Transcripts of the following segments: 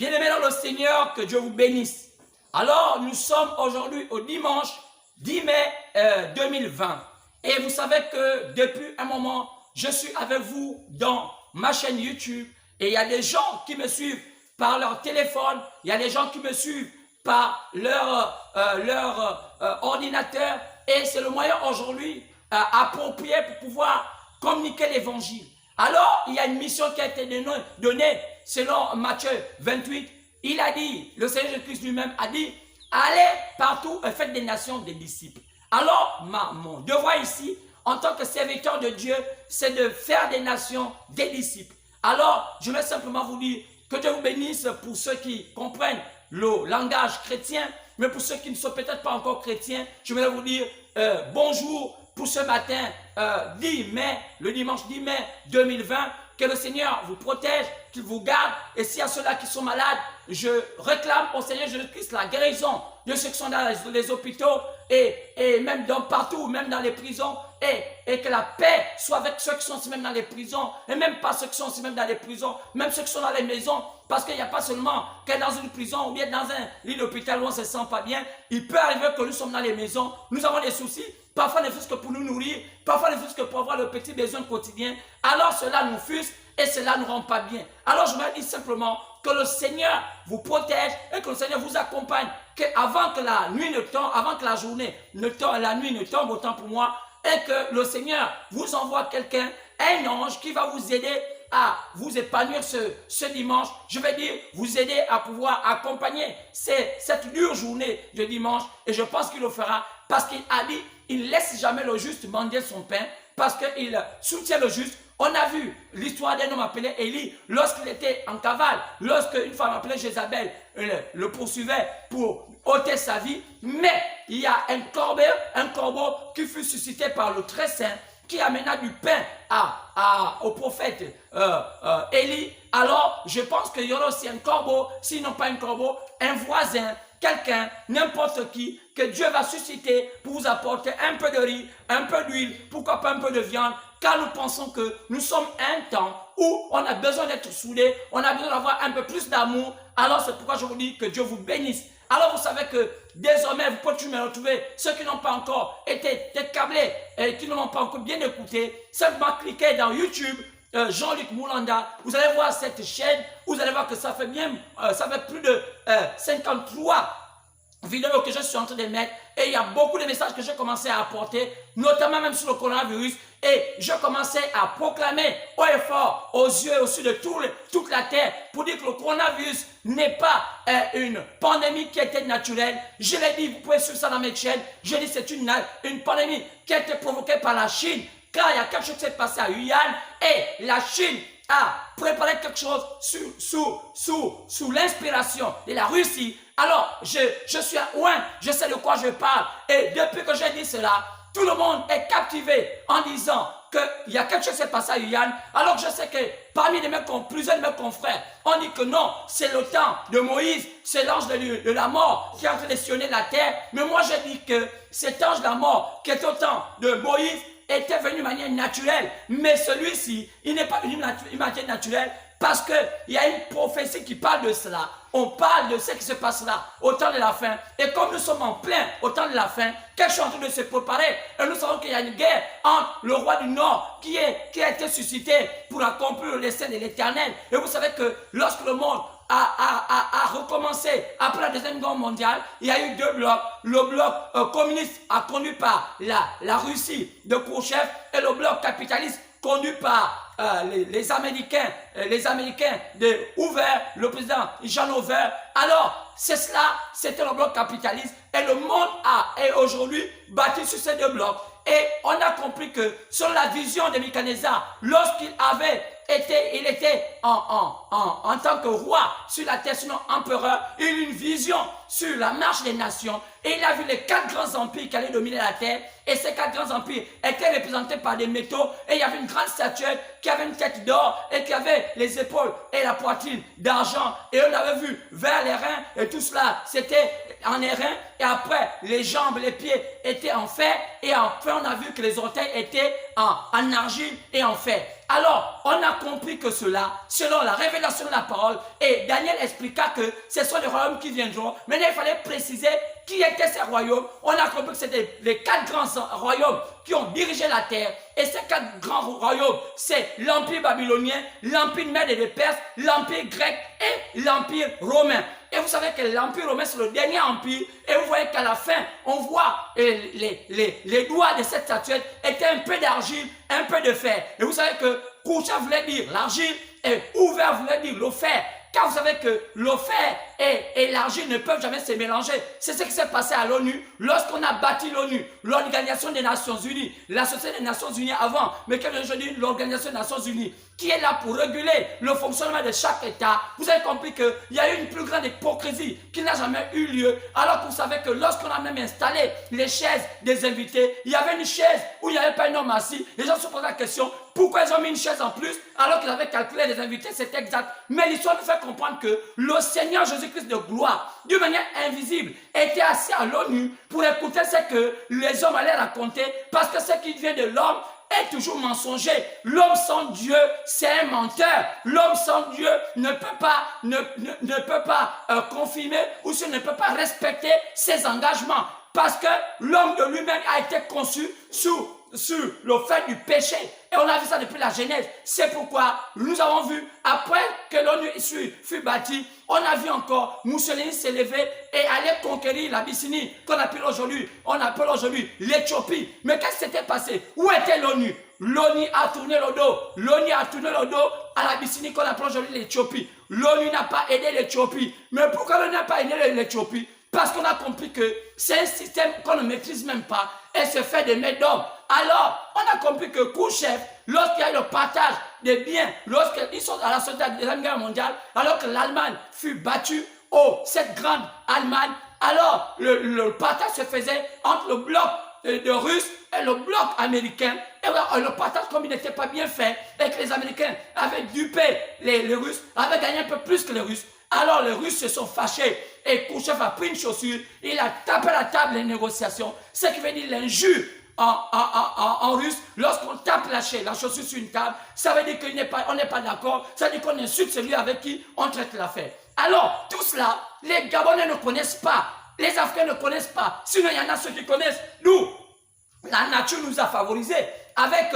Bien-aimés dans le Seigneur, que Dieu vous bénisse. Alors, nous sommes aujourd'hui au dimanche 10 mai 2020. Et vous savez que depuis un moment, je suis avec vous dans ma chaîne YouTube. Et il y a des gens qui me suivent par leur téléphone. Il y a des gens qui me suivent par leur ordinateur. Et c'est le moyen aujourd'hui approprié pour pouvoir communiquer l'évangile. Alors, il y a une mission qui a été donnée selon Matthieu 28. Il a dit, le Seigneur Jésus-Christ lui-même a dit, allez partout et faites des nations des disciples. Alors, mon devoir ici, en tant que serviteur de Dieu, c'est de faire des nations des disciples. Alors, je vais simplement vous dire que Dieu vous bénisse pour ceux qui comprennent le langage chrétien, mais pour ceux qui ne sont peut-être pas encore chrétiens, je vais vous dire bonjour pour ce matin 10 mai, le dimanche 10 mai 2020. Que le Seigneur vous protège, qu'il vous garde. Et s'il y a ceux-là qui sont malades, je réclame au Seigneur Jésus-Christ la guérison de ceux qui sont dans les hôpitaux et même partout, même dans les prisons. Et que la paix soit avec ceux qui sont aussi même dans les prisons. Et même pas ceux qui sont aussi même dans les prisons, même ceux qui sont dans les maisons. Parce qu'il n'y a pas seulement que dans une prison ou bien dans un lit d'hôpital où on ne se sent pas bien. Il peut arriver que nous sommes dans les maisons, nous avons des soucis. Parfois ne fût-ce que pour nous nourrir, parfois ne fût-ce que pour avoir le petit besoin quotidien. Alors cela nous frustre et cela ne nous rend pas bien. Alors je me dis simplement que le Seigneur vous protège et que le Seigneur vous accompagne. Qu'avant que la nuit ne tombe, avant que la journée ne tombe, la nuit ne tombe autant pour moi, et que le Seigneur vous envoie quelqu'un, un ange qui va vous aider à vous épanouir ce dimanche. Je vais dire, vous aider à pouvoir accompagner cette dure journée de dimanche. Et je pense qu'il le fera parce qu'il a dit, il ne laisse jamais le juste mendier son pain parce qu'il soutient le juste. On a vu l'histoire d'un homme appelé Élie lorsqu'il était en cavale, lorsqu'une femme appelée Jézabel le poursuivait pour ôter sa vie. Mais il y a un corbeau qui fut suscité par le très saint qui amena du pain au prophète Élie. Alors, je pense qu'il y aura aussi un corbeau, sinon pas un corbeau, un voisin, quelqu'un, n'importe qui, que Dieu va susciter pour vous apporter un peu de riz, un peu d'huile, pourquoi pas un peu de viande, car nous pensons que nous sommes un temps où on a besoin d'être soudés, on a besoin d'avoir un peu plus d'amour. Alors c'est pourquoi je vous dis que Dieu vous bénisse. Alors vous savez que désormais vous pouvez me retrouver, ceux qui n'ont pas encore été câblés et qui ne m'ont pas encore bien écouté, simplement cliquez dans YouTube, Jean-Luc Moulanda, vous allez voir cette chaîne, vous allez voir que ça fait plus de 53 vidéos que je suis en train de mettre et il y a beaucoup de messages que j'ai commencé à apporter, notamment même sur le coronavirus, et je commençais à proclamer haut et fort aux yeux au-dessus de toute la terre pour dire que le coronavirus n'est pas une pandémie qui était naturelle. Je l'ai dit, vous pouvez suivre ça dans mes chaînes, je dis c'est une pandémie qui a été provoquée par la Chine, car il y a quelque chose qui s'est passé à Wuhan et la Chine a préparé quelque chose sous l'inspiration de la Russie. Alors, je suis loin, je sais de quoi je parle. Et depuis que j'ai dit cela, tout le monde est captivé en disant qu'il y a quelque chose qui s'est passé à Wuhan. Alors que je sais que parmi plusieurs de mes confrères, on dit que non, c'est le temps de Moïse, c'est l'ange de la mort qui est en train de sillonner la terre. Mais moi, je dis que cet ange de la mort qui est au temps de Moïse était venu de manière naturelle. Mais celui-ci, il n'est pas venu de manière naturelle parce qu'il y a une prophétie qui parle de cela. On parle de ce qui se passe là au temps de la fin. Et comme nous sommes en plein au temps de la fin, quelque chose est en train de se préparer. Et nous savons qu'il y a une guerre entre le roi du Nord qui a été suscité pour accomplir le dessein de l'Éternel. Et vous savez que lorsque le monde a recommencé après la Deuxième Guerre mondiale, il y a eu deux blocs. Le bloc communiste conduit par la Russie de Khrouchtchev et le bloc capitaliste conduit par les Américains de Hoover, le président John Hoover. Alors, c'est cela, c'était le bloc capitaliste et le monde est aujourd'hui bâti sur ces deux blocs. Et on a compris que sur la vision de Nebuchadnezzar, lorsqu'il était en tant que roi sur la terre, sinon empereur, il a eu une vision sur la marche des nations et il a vu les 4 grands empires qui allaient dominer la terre. Et ces 4 grands empires étaient représentés par des métaux et il y avait une grande statuette qui avait une tête d'or et qui avait les épaules et la poitrine d'argent. Et on avait vu vers les reins et tout cela, c'était en airain. Et après, les jambes, les pieds étaient en fer. Et enfin, on a vu que les orteils étaient en argile et en fer. Alors, on a compris que cela, selon la révélation de la parole, et Daniel expliqua que ce sont les royaumes qui viendront. Maintenant, il fallait préciser qui étaient ces royaumes. On a compris que c'était les 4 grands royaumes qui ont dirigé la terre. Et ces 4 grands royaumes, c'est l'Empire babylonien, l'Empire Mède et de Perse, l'Empire grec et l'Empire romain. Et vous savez que l'Empire romain, c'est le dernier empire. Et vous voyez qu'à la fin, on voit les doigts de cette statuette étaient un peu d'argile, un peu de fer. Et vous savez que Koucha voulait dire l'argile et ouvert voulait dire le fer. Car vous savez que le fer et l'argile ne peuvent jamais se mélanger. C'est ce qui s'est passé à l'ONU lorsqu'on a bâti l'ONU, l'Organisation des Nations Unies, la Société des Nations Unies avant, mais qu'aujourd'hui l'Organisation des Nations Unies, qui est là pour réguler le fonctionnement de chaque État. Vous avez compris qu'il y a eu une plus grande hypocrisie qui n'a jamais eu lieu. Alors que vous savez que lorsqu'on a même installé les chaises des invités, il y avait une chaise où il n'y avait pas un homme assis. Les gens se posent la question, pourquoi ils ont mis une chaise en plus alors qu'ils avaient calculé les invités, c'est exact. Mais l'histoire nous fait comprendre que le Seigneur Jésus-Christ de gloire, d'une manière invisible, était assis à l'ONU pour écouter ce que les hommes allaient raconter, parce que ce qui vient de l'homme est toujours mensonger. L'homme sans Dieu, c'est un menteur. L'homme sans Dieu ne peut pas confirmer ou ne peut pas respecter ses engagements. Parce que l'homme de lui-même a été conçu sur le fait du péché. Et on a vu ça depuis la Genèse. C'est pourquoi nous avons vu, après que l'ONU fut bâtie, on a vu encore Mussolini s'élever et aller conquérir l'Abyssinie, qu'on appelle aujourd'hui l'Éthiopie. Mais qu'est-ce qui s'était passé? Où était l'ONU? L'ONU a tourné le dos. L'ONU a tourné le dos à l'Abyssinie, qu'on appelle aujourd'hui l'Éthiopie. L'ONU n'a pas aidé l'Éthiopie. Mais pourquoi l'ONU n'a pas aidé l'Éthiopie? Parce qu'on a compris que c'est un système qu'on ne maîtrise même pas et se fait de main d'homme. Alors, on a compris que Khrouchtchev, lorsqu'il y a eu le partage des biens, lorsqu'ils sont à la sortie de la Deuxième Guerre mondiale, alors que l'Allemagne fut battue, cette grande Allemagne, alors le partage se faisait entre le bloc de Russes et le bloc américain. Et le partage, comme il n'était pas bien fait, et que les Américains avaient dupé les Russes, avaient gagné un peu plus que les Russes. Alors les Russes se sont fâchés et Khrouchtchev a pris une chaussure, il a tapé la table des négociations, ce qui veut dire l'injure en russe. Lorsqu'on tape la chaussure sur une table, ça veut dire qu'on n'est pas d'accord, ça veut dire qu'on insulte celui avec qui on traite l'affaire. Alors tout cela, les Gabonais ne connaissent pas, les Africains ne connaissent pas, sinon il y en a ceux qui connaissent. Nous, la nature nous a favorisés avec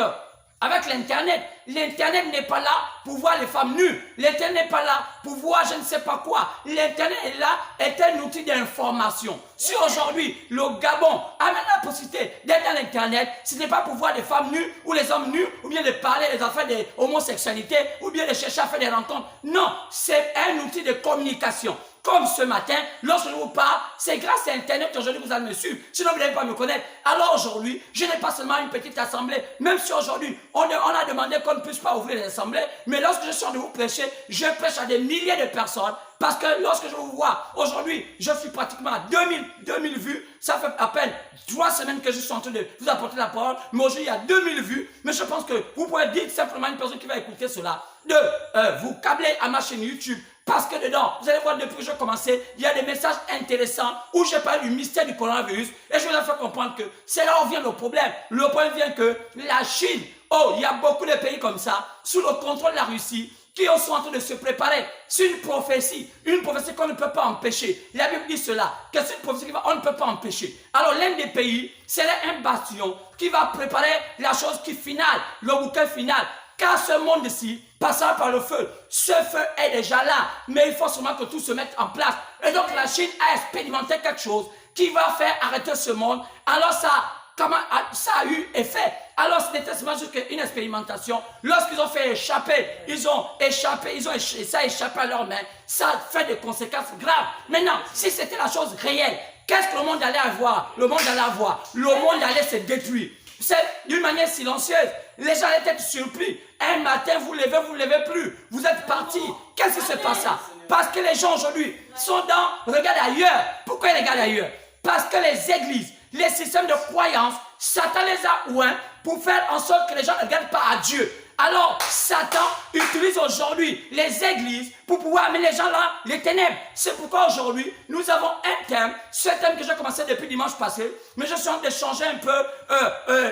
l'Internet. L'Internet n'est pas là pour voir les femmes nues. L'Internet n'est pas là pour voir je ne sais pas quoi. L'Internet est là, est un outil d'information. Si aujourd'hui, le Gabon a maintenant la possibilité d'être dans l'Internet, ce n'est pas pour voir les femmes nues ou les hommes nus, ou bien de parler des affaires de homosexualité, ou bien de chercher à faire des rencontres. Non, c'est un outil de communication. Comme ce matin, lorsque je vous parle, c'est grâce à Internet qu'aujourd'hui vous allez me suivre. Sinon, vous n'allez pas me connaître. Alors aujourd'hui, je n'ai pas seulement une petite assemblée. Même si aujourd'hui, on a demandé qu'on ne puisse pas ouvrir les assemblées. Mais lorsque je suis en train de vous prêcher, je prêche à des milliers de personnes. Parce que lorsque je vous vois, aujourd'hui, je suis pratiquement à 2000 vues. Ça fait à peine 3 semaines que je suis en train de vous apporter la parole. Mais aujourd'hui, il y a 2000 vues. Mais je pense que vous pouvez dire simplement à une personne qui va écouter cela, de vous câbler à ma chaîne YouTube. Parce que dedans, vous allez voir depuis que j'ai commencé, il y a des messages intéressants où je parle du mystère du coronavirus. Et je vous ai fait comprendre que c'est là où vient le problème. Le problème vient que la Chine, il y a beaucoup de pays comme ça, sous le contrôle de la Russie, qui sont en train de se préparer. C'est une prophétie qu'on ne peut pas empêcher. La Bible dit cela, que c'est une prophétie qu'on ne peut pas empêcher. Alors l'un des pays, c'est un bastion qui va préparer la chose qui finale, le bouquin final. Car ce monde-ci passera par le feu. Ce feu est déjà là, mais il faut seulement que tout se mette en place. Et donc la Chine a expérimenté quelque chose qui va faire arrêter ce monde. Alors ça a eu effet. Alors c'était seulement juste une expérimentation. Lorsqu'ils ont fait échapper, ça a échappé à leurs mains. Ça a fait des conséquences graves. Maintenant, si c'était la chose réelle, qu'est-ce que le monde allait avoir? Le monde allait avoir. Le monde allait se détruire. C'est d'une manière silencieuse. Les gens allaient être surpris. Un matin, vous ne levez plus. Vous êtes partis. Qu'est-ce qui se passe là? Parce que les gens aujourd'hui regardent ailleurs. Pourquoi ils regardent ailleurs? Parce que les églises, les systèmes de croyance, Satan les a ouïs pour faire en sorte que les gens ne regardent pas à Dieu. Alors, Satan utilise aujourd'hui les églises pour pouvoir amener les gens dans les ténèbres. C'est pourquoi aujourd'hui, nous avons un thème, ce thème que j'ai commencé depuis dimanche passé, mais je suis en train de changer un peu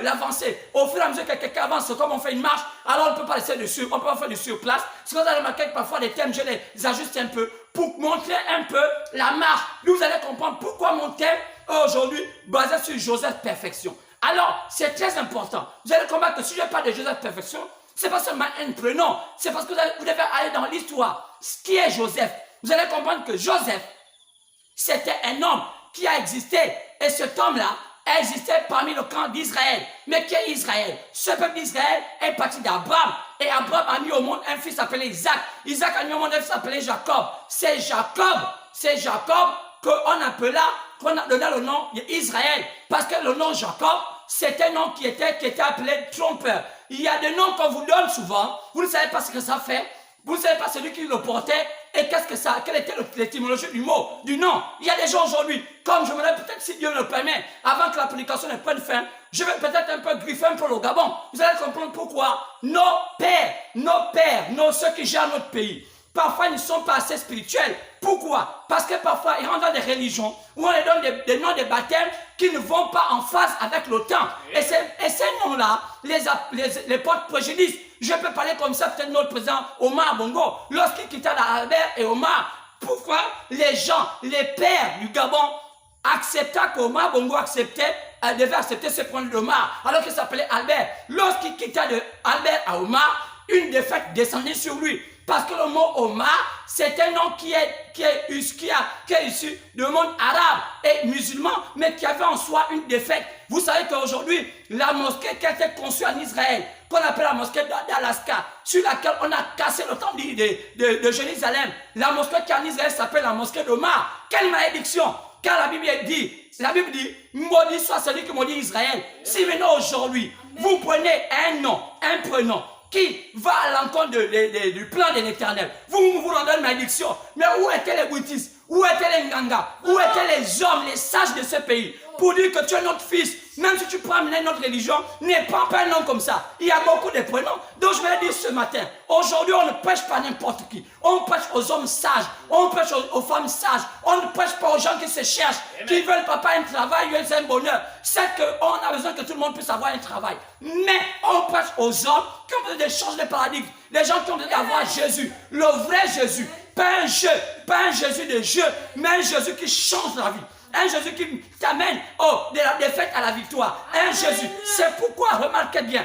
l'avancée. Au fur et à mesure que quelqu'un avance, comme on fait une marche, alors on ne peut pas laisser dessus, on peut pas faire du surplace. C'est qu'on a remarqué que parfois les thèmes, je les ajuste un peu pour montrer un peu la marche. Vous allez comprendre pourquoi mon thème aujourd'hui basé sur Joseph Perfection. Alors, c'est très important. Vous allez comprendre que si je parle de Joseph Perfection, c'est pas seulement un prénom, c'est parce que vous devez aller dans l'histoire. Ce qui est Joseph, vous allez comprendre que Joseph, c'était un homme qui a existé. Et cet homme-là a existé parmi le camp d'Israël. Mais qui est Israël? Ce peuple d'Israël est parti d'Abraham. Et Abraham a mis au monde un fils appelé Isaac. Isaac a mis au monde un fils appelé Jacob. C'est Jacob qu'on appela, qu'on a donné le nom d'Israël. Parce que le nom Jacob, c'est un nom qui était appelé trompeur. Il y a des noms qu'on vous donne souvent, vous ne savez pas ce que ça fait, vous ne savez pas celui qui le portait, et quelle était l'étymologie du mot, du nom. Il y a des gens aujourd'hui, comme je me l'ai peut-être, si Dieu me le permet, avant que la prédication ne prenne fin, je vais peut-être un peu griffer un peu le Gabon. Vous allez comprendre pourquoi nos pères, ceux qui gèrent notre pays, parfois ils ne sont pas assez spirituels. Pourquoi? Parce que parfois ils rentrent dans des religions où on les donne des noms de baptême qui ne vont pas en phase avec le temps. Et ces noms-là les portent préjudice. Je peux parler comme ça, peut-être notre président Omar Bongo, lorsqu'il quitta Albert et Omar. Pourquoi les gens, les pères du Gabon, acceptaient qu'Omar Bongo devait accepter ce point d'Omar, alors qu'il s'appelait Albert. Lorsqu'il quitta de Albert à Omar, une défaite descendait sur lui. Parce que le mot Omar, c'est un nom qui est issu du monde arabe et musulman, mais qui avait en soi une défaite. Vous savez qu'aujourd'hui, la mosquée qui a été conçue en Israël, qu'on appelle la mosquée d'Alaska, sur laquelle on a cassé le temple de Jérusalem, la mosquée qui en Israël s'appelle la mosquée d'Omar. Quelle malédiction! Car la Bible dit, maudit soit celui qui maudit Israël. Si maintenant aujourd'hui, vous prenez un nom, un prénom, qui va à l'encontre du plan de l'Éternel. Vous rendez une malédiction. Mais où étaient les bouddhistes? Où étaient les Nganga? Où étaient les hommes, les sages de ce pays? Pour dire que tu es notre fils, même si tu prends notre religion, ne prends pas un nom comme ça. Il y a beaucoup de prénoms. Donc je vais dire ce matin, aujourd'hui on ne prêche pas n'importe qui. On prêche aux hommes sages, on prêche aux femmes sages, on ne prêche pas aux gens qui se cherchent, qui veulent papa un travail, un bonheur. C'est qu'on a besoin que tout le monde puisse avoir un travail. Mais on prêche aux hommes qui ont besoin de changer de paradigme. Les gens qui ont besoin d'avoir Jésus, le vrai Jésus. Pas un jeu, pas un Jésus de jeu, mais un Jésus qui change la vie. Un Jésus qui t'amène de la défaite à la victoire. Un Jésus. C'est pourquoi, remarquez bien,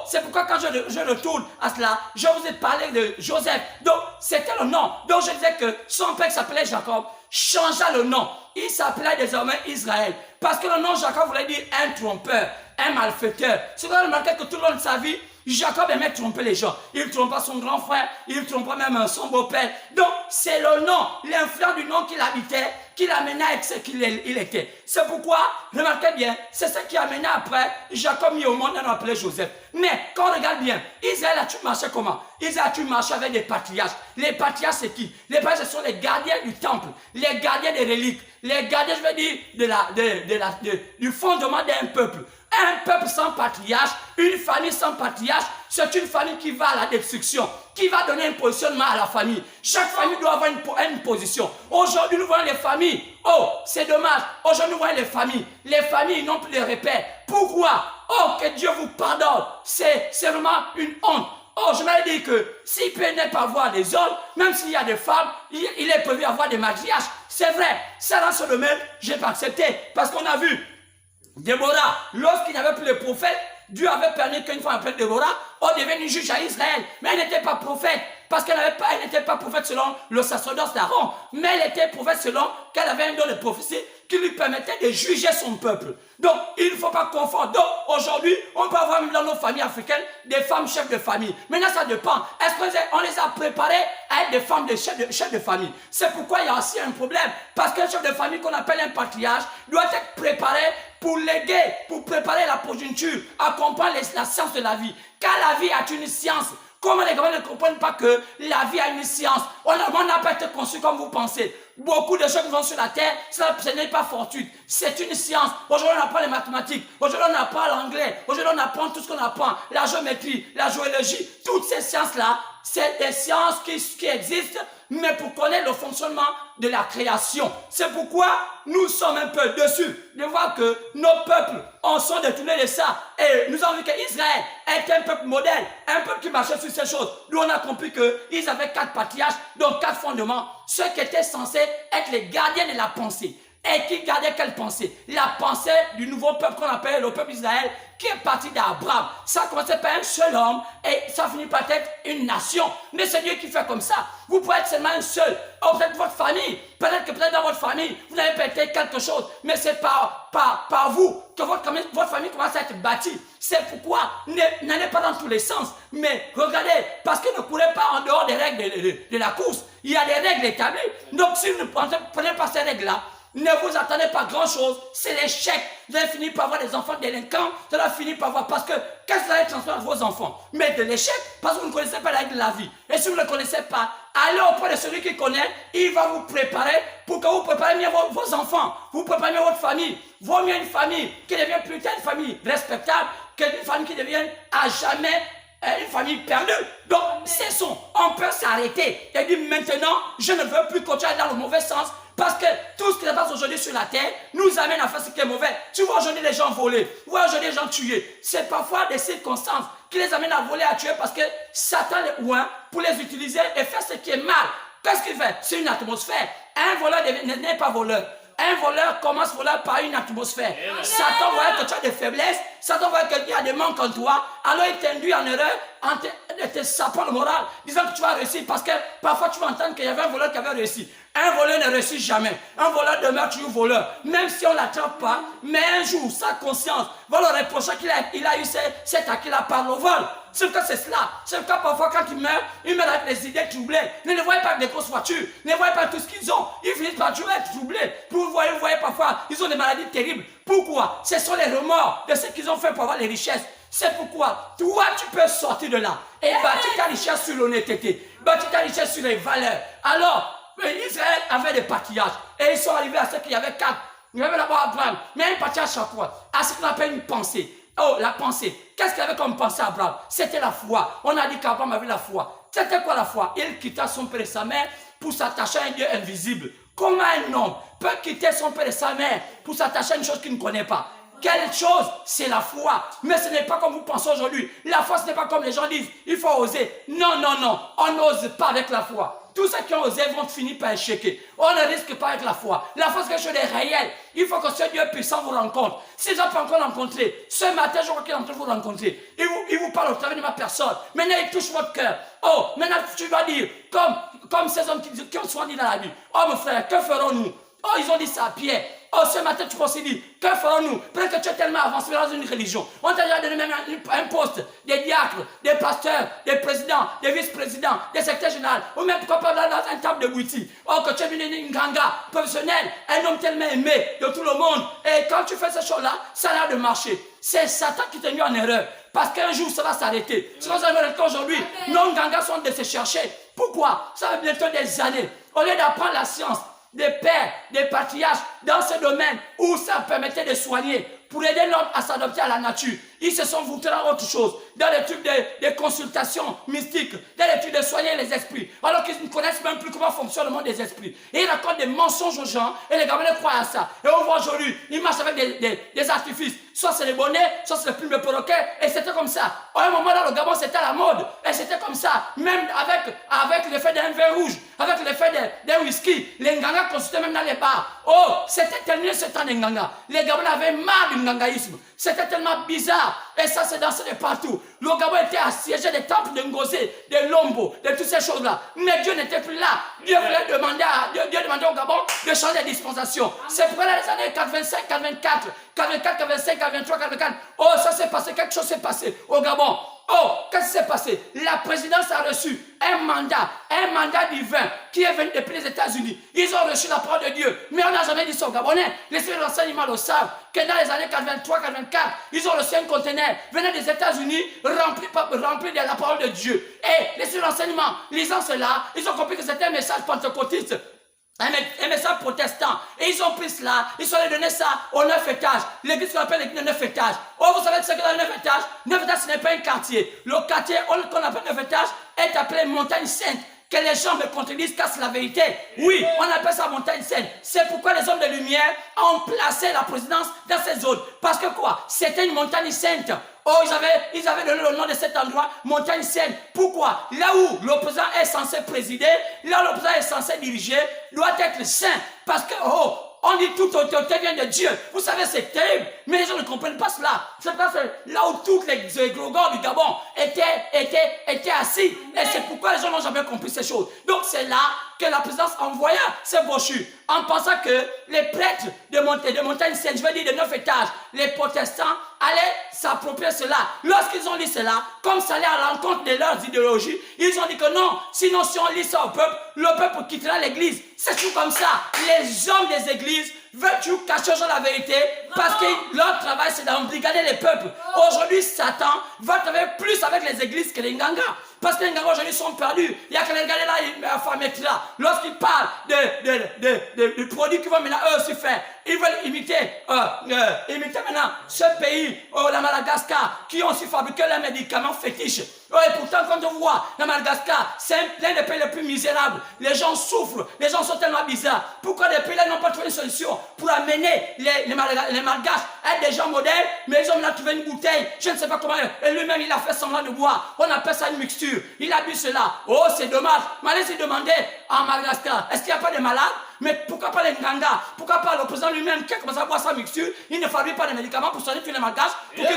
c'est pourquoi quand je retourne à cela, je vous ai parlé de Joseph. Donc, c'était le nom. Donc, je disais que son père s'appelait Jacob, changea le nom. Il s'appelait désormais Israël. Parce que le nom Jacob voulait dire un trompeur, un malfaiteur. C'est pour remarquer que tout le long de sa vie, Jacob aimait tromper les gens. Il trompa son grand frère, il trompa même son beau-père. Donc, c'est le nom, l'influence du nom qu'il habitait, qui l'amena avec ce qu'il était. C'est pourquoi, remarquez bien, c'est ce qui amena après Jacob mis au monde et on appelait Joseph. Mais, quand on regarde bien, Israël a-tu marché comment? Israël a-tu marché avec des patriarches? Les patriarches, c'est qui? Les patriarches, ce sont les gardiens du temple, les gardiens des reliques, les gardiens, je veux dire, du fondement d'un peuple. Un peuple sans patriarche, une famille sans patriarche, c'est une famille qui va à la destruction, qui va donner un positionnement à la famille. Chaque famille doit avoir une position. Aujourd'hui, nous voyons les familles. C'est dommage. Aujourd'hui, nous voyons les familles. Les familles n'ont plus de repères. Pourquoi? Que Dieu vous pardonne. C'est vraiment une honte. Je m'avais dit que s'il peut ne pas avoir des hommes, même s'il y a des femmes, il est prévu avoir des mariages. C'est vrai. Ça, dans ce domaine, je n'ai pas accepté. Parce qu'on a vu Déborah, lorsqu'il n'y avait plus de prophète, Dieu avait permis qu'une femme appelée Déborah devienne une juge à Israël. Mais elle n'était pas prophète, parce qu'elle n'était pas prophète selon le sacerdoce d'Aaron. Mais elle était prophète selon qu'elle avait un don de prophétie qui lui permettait de juger son peuple. Donc, il ne faut pas confondre. Donc, aujourd'hui, on peut avoir même dans nos familles africaines des femmes chefs de famille. Maintenant, ça dépend. Est-ce qu'on les a préparées à être des femmes de chefs de famille? C'est pourquoi il y a aussi un problème. Parce qu'un chef de famille qu'on appelle un patriarche doit être préparé pour léguer, pour préparer la conjoncture, à comprendre la science de la vie. Car la vie a une science. Comment les gamins ne comprennent pas que la vie a une science? On n'a pas été conçu comme vous pensez. beaucoup de choses qui vont sur la terre, ce n'est pas fortuit. C'est une science. Aujourd'hui, on apprend les mathématiques. Aujourd'hui, on apprend l'anglais. Aujourd'hui, on apprend tout ce qu'on apprend. La géométrie, la géologie. Toutes ces sciences-là, c'est des sciences qui existent, mais pour connaître le fonctionnement de la création. C'est pourquoi nous sommes un peu dessus de voir que nos peuples en sont détournés de ça. Et nous avons vu qu'Israël est un peuple modèle, un peuple qui marchait sur ces choses. Nous, on a compris qu'ils avaient 4 patriarches, donc 4 fondements, ceux qui étaient censés être les gardiens de la pensée. Et qui gardait quelle pensée? La pensée du nouveau peuple qu'on appelle le peuple d'Israël, qui est parti d'Abraham. Ça a commencé par un seul homme et ça finit par être une nation. Mais c'est Dieu qui fait comme ça. Vous pouvez être seulement un seul. Ou peut-être votre famille. Peut-être que dans votre famille, vous n'avez pas été quelque chose. Mais c'est par vous que votre famille commence à être bâtie. C'est pourquoi n'allez pas dans tous les sens. Mais regardez, parce que ne courez pas en dehors des règles de la course. Il y a des règles établies. Donc si vous ne prenez pas ces règles-là, ne vous attendez pas grand-chose, c'est l'échec. Vous allez finir par avoir des enfants délinquants, vous allez finir par avoir, parce que qu'est-ce que vous allez transmettre à vos enfants? Mais de l'échec, parce que vous ne connaissez pas la règle de la vie. Et si vous ne le connaissez pas, allez auprès de celui qui connaît, il va vous préparer pour que vous préparez mieux vos enfants, vous préparez mieux votre famille. Vaut mieux une famille qui devient plus tard une famille respectable qu'une famille qui devient à jamais une famille perdue. Donc, cessons, on peut s'arrêter et dire maintenant, je ne veux plus continuer dans le mauvais sens. Parce que tout ce qui se passe aujourd'hui sur la terre nous amène à faire ce qui est mauvais. Tu vois aujourd'hui les gens voler, tu vois aujourd'hui les gens tuer. C'est parfois des circonstances qui les amènent à voler, à tuer parce que Satan les oint pour les utiliser et faire ce qui est mal. Qu'est-ce qu'il fait? C'est une atmosphère. Un voleur n'est pas voleur. Un voleur commence voleur par une atmosphère. Satan voit que tu as des faiblesses, Satan voit qu'il y a des manques en toi, alors il t'induit en erreur en te sapant le moral, disant que tu vas réussir parce que parfois tu vas entendre qu'il y avait un voleur qui avait réussi. Un voleur ne réussit jamais. Un voleur demeure toujours voleur. Même si on ne l'attrape pas, mais un jour, sa conscience va le reprocher qu'il a eu cet acquis-là par le vol. C'est pourquoi c'est cela. C'est pourquoi parfois quand il meurt avec les idées troublées. Ne les voyez pas avec des grosses voitures. Ne voyez pas tout ce qu'ils ont. Ils finissent par toujours être troublés. Vous voyez parfois, ils ont des maladies terribles. Pourquoi? Ce sont les remords de ce qu'ils ont fait pour avoir les richesses. C'est pourquoi toi tu peux sortir de là et bâtir ta richesse sur l'honnêteté, bâtir ta richesse sur les valeurs. Alors, Israël avait des patriarches et ils sont arrivés à ce qu'il y avait 4. Il y avait d'abord Abraham, mais un patriarche chaque fois, à ce qu'on appelle une pensée. Oh, la pensée. Qu'est-ce qu'il avait comme pensée Abraham? C'était la foi. On a dit qu'Abraham avait la foi. C'était quoi la foi? Il quitta son père et sa mère pour s'attacher à un Dieu invisible. Comment un homme peut quitter son père et sa mère pour s'attacher à une chose qu'il ne connaît pas? Quelle chose? C'est la foi. Mais ce n'est pas comme vous pensez aujourd'hui. La foi, ce n'est pas comme les gens disent. Il faut oser. Non, non, non. On n'ose pas avec la foi. Tous ceux qui ont osé vont finir par échequer. On ne risque pas avec la foi. La foi, c'est quelque chose de réel. Il faut que ce Dieu puissant vous rencontre. S'ils n'ont pas encore rencontré, ce matin, je crois qu'il est en train de vous rencontrer. Il vous parle au travers de ma personne. Maintenant, il touche votre cœur. Oh, maintenant, tu vas dire, comme ces hommes qui ont souvent dit dans la Bible. Oh, mon frère, que ferons-nous? Oh, ils ont dit ça à Pierre. Oh, ce matin, tu penses dire, que ferons-nous? Peut-être que tu es tellement avancé dans une religion. On t'a déjà donné même un poste, des diacres, des pasteurs, des présidents, des vice-présidents, des secrétaires généraux, ou même pourquoi pas dans un table de boutique. Oh, que tu es venu une ganga professionnel, un homme tellement aimé de tout le monde. Et quand tu fais ces choses-là, ça a l'air de marcher. C'est Satan qui t'a mis en erreur. Parce qu'un jour, ça va s'arrêter. C'est pour ça qu'aujourd'hui, nos gangas sont de se chercher. Pourquoi? Ça va bientôt des années. Au lieu d'apprendre la science, des pères, des patriarches dans ce domaine où ça permettait de soigner pour aider l'homme à s'adapter à la nature. Ils se sont voués dans autre chose, dans les trucs de consultations mystiques, dans les trucs de soigner les esprits, alors qu'ils ne connaissent même plus comment fonctionne le monde des esprits. Et ils racontent des mensonges aux gens et les gamins croient à ça. Et on voit aujourd'hui, ils marchent avec des artifices. Soit c'est les bonnets, soit c'est les plumes de perroquet, et c'était comme ça. À un moment dans le Gabon, c'était à la mode, et c'était comme ça. Même avec l'effet d'un vin rouge, avec l'effet d'un whisky, les Nganga consultaient même dans les bars. Oh, c'était tellement ce temps des Nganga. Les Gabonais avaient marre du Ngangaïsme. C'était tellement bizarre. Et ça s'est dansé de partout. Le Gabon était assiégé des temples de Ngosé, de Lombo, de toutes ces choses-là. Mais Dieu n'était plus là. Dieu voulait demander au Gabon de changer de dispensation. C'est pourquoi dans les années 85, 84, 85, 83, 84, oh, ça s'est passé, quelque chose s'est passé au Gabon. Oh, qu'est-ce qui s'est passé? La présidence a reçu un mandat divin qui est venu depuis les États-Unis. Ils ont reçu la parole de Dieu, mais on n'a jamais dit ça aux Gabonais. Les services d'enseignement le savent, que dans les années 83, 84, ils ont reçu un conteneur venant des États-Unis rempli de la parole de Dieu. Et les services d'enseignement, lisant cela, ils ont compris que c'était un message pentecôtiste. un message protestant. Et ils ont pris cela, ils sont allés donner ça aux 9 étages. L'église qu'on appelle l'église de 9 étages. Oh, vous savez ce que dans les 9 étages? 9 étages, ce n'est pas un quartier. Le quartier qu'on appelle 9 étages est appelé Montagne Sainte. Que les gens me contredisent car c'est la vérité. Oui, on appelle ça Montagne Sainte. C'est pourquoi les hommes de lumière ont placé la présidence dans cette zone. Parce que quoi? C'était une montagne sainte. Oh, ils avaient donné le nom de cet endroit, Montagne Sainte. Pourquoi? Là où l'opposant est censé présider, là où l'opposant est censé diriger, doit être saint. Parce que, oh, on dit toute autorité vient de Dieu. Vous savez, c'est terrible. Mais les gens ne comprennent pas cela. C'est parce que là où tous les égrégores du Gabon étaient assis. Et c'est pourquoi les gens n'ont jamais compris ces choses. Donc c'est là que la présidence envoya ces brochures en pensant que les prêtres de Montagne Sainte, je veux dire de 9 étages, les protestants allaient s'approprier cela. Lorsqu'ils ont lu cela, comme ça allait à l'encontre de leurs idéologies, ils ont dit que non, sinon si on lit ça au peuple, le peuple quittera l'église. C'est tout comme ça. Les hommes des églises veulent toujours cacher aux gens la vérité parce que leur travail c'est d'embrigader les peuples. Aujourd'hui, Satan va travailler plus avec les églises que les Nganga. Parce que les Nganga aujourd'hui sont perdus. Il y a que les Nganga là, lorsqu'ils parlent de produits qu'ils vont maintenant eux aussi faire, ils veulent imiter maintenant ce pays, la Madagascar, qui ont aussi fabriqué leurs médicaments fétiches. Et pourtant, quand on voit la Madagascar, c'est l'un des pays les plus misérables. Les gens souffrent, les gens sont tellement bizarres. Pourquoi les pays-là n'ont pas trouvé une solution pour amener les Malgaches à être des gens modernes, mais ils ont maintenant trouvé une bouteille, je ne sais pas comment, et lui-même il a fait semblant de boire. On appelle ça une mixture. Il a bu cela. Oh, c'est dommage. Mais allez-y demander à Madagascar, est-ce qu'il n'y a pas de malades? Mais pourquoi pas les Nganga? Pourquoi pas l'opposant lui-même qui a commencé à boire sa mixture? Il ne fabrique pas de médicaments pour soigner tous les malgaches pour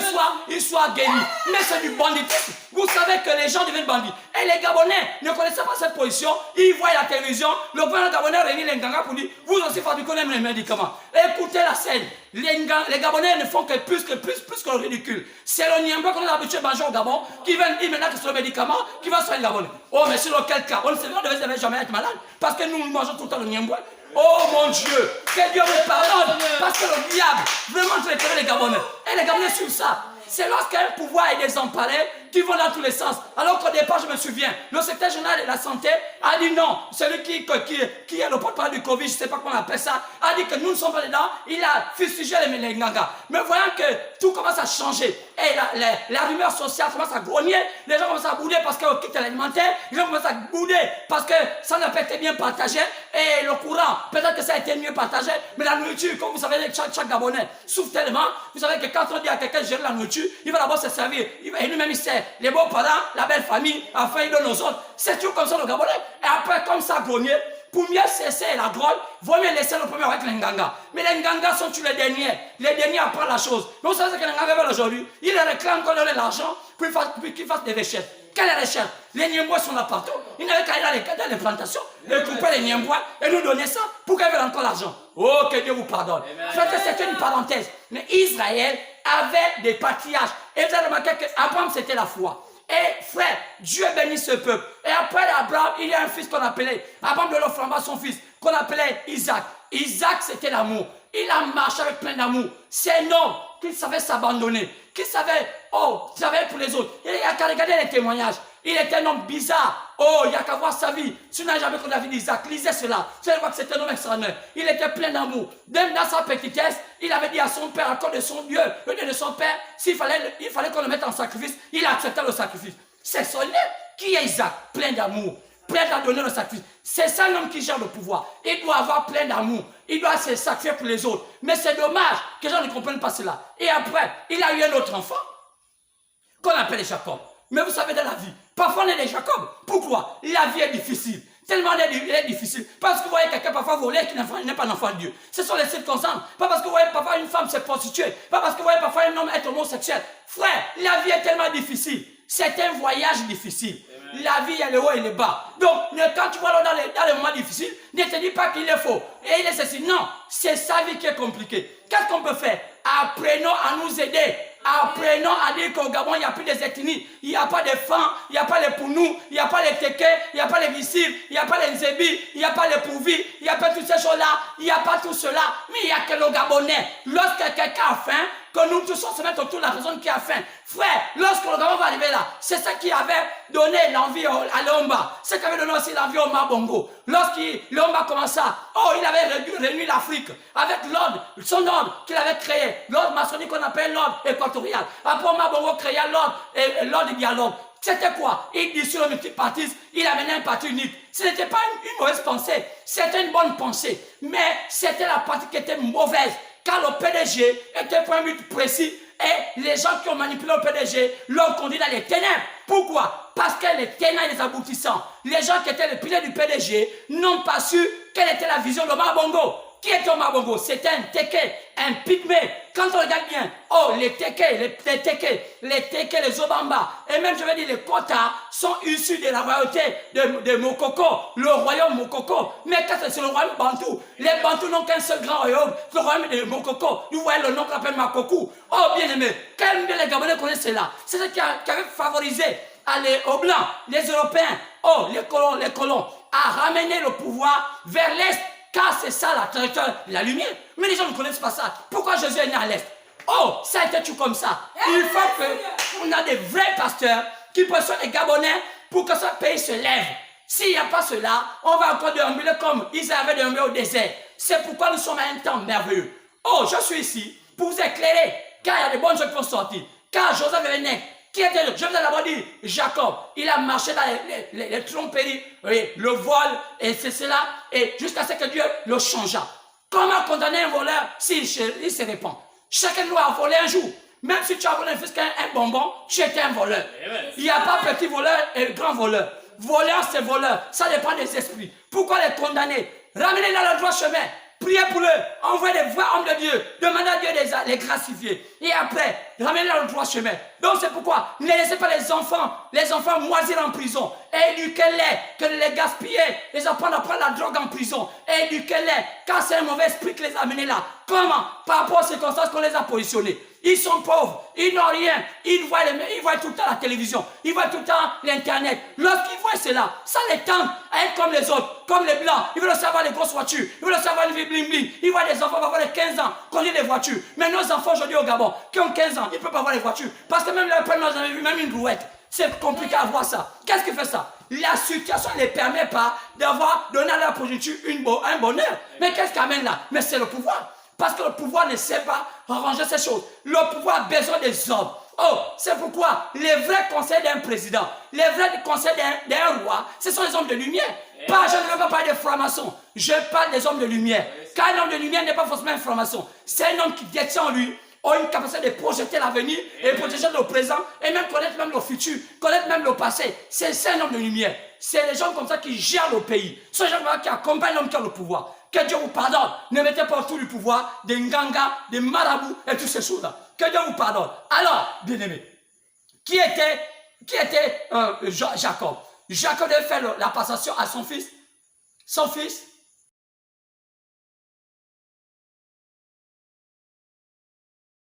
qu'ils soient guéris. Mais c'est du banditisme. Vous savez que les gens deviennent bandits. Et les Gabonais ne connaissaient pas cette position. Ils voient la télévision. Le gouvernement gabonais réunit les Nganga pour dire vous aussi fabriquez les médicaments. Écoutez la scène. Les Gabonais ne font que plus que le ridicule. C'est le Niamba qu'on a habitué à manger au Gabon qui vient dire maintenant que c'est le médicament qui va soigner les Gabonais. Oh, mais sur quel cas? On ne devait jamais être malade parce que nous mangeons tout le temps le Niamba. Oh mon Dieu, que Dieu me pardonne, parce que le diable vraiment traiterait les Gabonais. Et les Gabonais suivent ça. C'est lorsqu'un pouvoir est désemparé qui vont dans tous les sens. Alors qu'au départ, je me souviens, le secrétaire général de la santé a dit non. Celui qui est le porte-parole du Covid, je ne sais pas comment on appelle ça, a dit que nous ne sommes pas dedans. Il a fustigé les Nganga. Mais voyant que tout commence à changer et la rumeur sociale commence à grogner, les gens commencent à bouder parce qu'on quitte l'alimentaire, les gens commencent à bouder parce que ça n'a pas été bien partagé et le courant, peut-être que ça a été mieux partagé, mais la nourriture, comme vous savez, chaque Gabonais souffre tellement. Vous savez que quand on dit à quelqu'un de gérer la nourriture, il va d'abord se servir. Et lui-même, il sert les beaux-parents, la belle famille, enfin, il donne aux autres. C'est toujours comme ça le Gabonais. Et après, comme ça, grogner, pour mieux cesser la drogue, vaut mieux laisser le premier avec les Nganga. Mais les Nganga sont tous les derniers. Les derniers apprennent la chose. Mais vous savez ce que les Nganga veulent aujourd'hui? Ils réclament qu'on leur donne l'argent pour qu'ils fassent des recherches. Quelle recherche? Les Niembois sont là partout. Ils n'avaient qu'à aller dans les plantations, et couper les Niembois et nous donner ça pour qu'ils veulent encore l'argent. Oh, que Dieu vous pardonne. C'était une parenthèse. Mais Israël avait des patriarches. Et vous avez remarqué qu'Abraham, c'était la foi. Et frère, Dieu bénit ce peuple. Et après Abraham, il y a un fils qu'on appelait, Abraham de l'offramba son fils, qu'on appelait Isaac. Isaac, c'était l'amour. Il a marché avec plein d'amour. C'est un homme qui savait s'abandonner, qui savait, travailler pour les autres. Il n'y a qu'à regarder les témoignages. Il était un homme bizarre. Oh, il n'y a qu'à voir sa vie. Si tu n'as jamais connu la vie d'Isaac, lisez cela. Tu vas voir que c'était un homme extraordinaire. Il était plein d'amour. Même dans sa petitesse, il avait dit à son père, à cause de son Dieu, le Dieu de son père, il fallait qu'on le mette en sacrifice. Il a accepté le sacrifice. C'est son nez. Qui est Isaac? Plein d'amour. Prêt à donner le sacrifice. C'est ça l'homme qui gère le pouvoir. Il doit avoir plein d'amour. Il doit se sacrifier pour les autres. Mais c'est dommage que les gens ne comprennent pas cela. Et après, il a eu un autre enfant qu'on appelle Jacob. Mais vous savez, dans la vie, parfois on est des Jacob. Pourquoi? La vie est difficile. Tellement elle est difficile. Parce que vous voyez quelqu'un parfois voler qui n'est pas un enfant de Dieu. Ce sont les circonstances. Pas parce que vous voyez parfois une femme se prostituer. Pas parce que vous voyez parfois un homme être homosexuel. Frère, la vie est tellement difficile. C'est un voyage difficile. La vie, il y a le haut et le bas. Donc, quand tu vois dans les moments difficiles, ne te dis pas qu'il est faux. Et il est ceci. Non, c'est sa vie qui est compliquée. Qu'est-ce qu'on peut faire? Apprenons à nous aider. Apprenons à dire qu'au Gabon, il n'y a plus des ethnies. Il n'y a pas de Fans, il n'y a pas les Pounou, il n'y a pas les Teke, il n'y a pas les Bissif, il n'y a pas les Nzebi, il n'y a pas les Pouvi, il n'y a pas toutes ces choses-là, il n'y a pas tout cela. Mais il n'y a que le Gabonais. Lorsque quelqu'un a faim, que que nous tous on se mette autour de la personne qui a faim. Frère, lorsque le Gabon va arriver là, c'est ça qui avait donné l'envie à Léomba. C'est ce qui avait donné aussi l'envie au Mabongo. Léomba commença, il avait réuni l'Afrique avec l'ordre, son ordre qu'il avait créé, l'ordre maçonnique qu'on appelle l'ordre équatorial. Après Mabongo créa l'ordre du dialogue. C'était quoi? Il dit sur le multipartisme, il amenait un parti unique. Ce n'était pas une mauvaise pensée, c'était une bonne pensée. Mais c'était la partie qui était mauvaise. Car le PDG était pour un but précis et les gens qui ont manipulé le PDG l'ont conduit dans les ténèbres. Pourquoi? Parce que les tenants et les aboutissants, les gens qui étaient les piliers du PDG n'ont pas su quelle était la vision de Mabongo. Qui était au Mabongo? C'était un Teke, un pygmée. Quand on regarde bien, les Teke, les Obamba, et même je vais dire les Kota sont issus de la royauté de Mokoko, le royaume Mokoko. Mais quand c'est le royaume Bantou, les Bantous n'ont qu'un seul grand royaume, le royaume de Mokoko. Vous voyez le nom qu'on appelle Makoku. Oh bien aimé, quand bien les Gabonais connaissent cela, c'est ce qui avait favorisé aux Blancs, les Européens, les colons, à ramener le pouvoir vers l'Est. Car c'est ça la trajectoire de la lumière. Mais les gens ne connaissent pas ça. Pourquoi Jésus est né à l'Est? Ça a été tout comme ça. Il faut qu'on ait des vrais pasteurs qui persuadent les Gabonais pour que ce pays se lève. S'il n'y a pas cela, on va encore déambuler comme ils avaient déambulé au désert. C'est pourquoi nous sommes à un temps merveilleux. Je suis ici pour vous éclairer. Car il y a des bonnes choses qui vont sortir. Car Joseph Venec, qui était, je vous ai d'abord dit, Jacob, il a marché dans les tromperies, le vol, et c'est cela, et jusqu'à ce que Dieu le changea. Comment condamner un voleur s'il se répand? Chacun de nous a volé un jour. Même si tu as volé un bonbon, tu étais un voleur. Il n'y a pas petit voleur et grand voleur. Voleur, c'est voleur. Ça dépend des esprits. Pourquoi les condamner? Ramenez-les dans le droit chemin. Priez pour eux, envoyez des vrais hommes de Dieu, demandez à Dieu de les gracifier. Et après, ramenez-les dans le droit chemin. Donc c'est pourquoi ne laissez pas les enfants moisir en prison. Éduquez-les, que de les gaspiller, les apprendre à prendre la drogue en prison. Éduquez-les, car c'est un mauvais esprit qui les a amenés là. Comment? Par rapport aux circonstances qu'on les a positionnés. Ils sont pauvres, ils n'ont rien, ils voient tout le temps la télévision, ils voient tout le temps l'internet. Lorsqu'ils voient cela, ça les tente à être comme les autres, comme les blancs. Ils veulent savoir les grosses voitures, ils veulent savoir les bling bling. Ils voient des enfants avoir les 15 ans conduire des voitures. Mais nos enfants aujourd'hui au Gabon, qui ont 15 ans, ils ne peuvent pas avoir les voitures. Parce que même leur père n'a jamais vu même une brouette. C'est compliqué à voir ça. Qu'est-ce qui fait ça? La situation ne les permet pas d'avoir donné à leur progéniture un bonheur. Mais qu'est-ce qui amène là? Mais c'est le pouvoir. Parce que le pouvoir ne sait pas arranger ces choses. Le pouvoir a besoin des hommes. C'est pourquoi les vrais conseils d'un président, les vrais conseils d'un roi, ce sont les hommes de lumière. Je ne veux pas parler des francs-maçons. Je parle des hommes de lumière. Car un homme de lumière n'est pas forcément un franc-maçon. C'est un homme qui détient en lui une capacité de projeter l'avenir et protéger le présent et même connaître même le futur, connaître même le passé. C'est un homme de lumière. C'est les gens comme ça qui gèrent le pays. Ce gens qui accompagnent l'homme qui a le pouvoir. Que Dieu vous pardonne. Ne mettez pas autour du pouvoir des nganga, des marabouts et toutes ces choses-là. Que Dieu vous pardonne. Alors, bien-aimé, qui était Jacob? Jacob devait faire la passation à son fils. Son fils,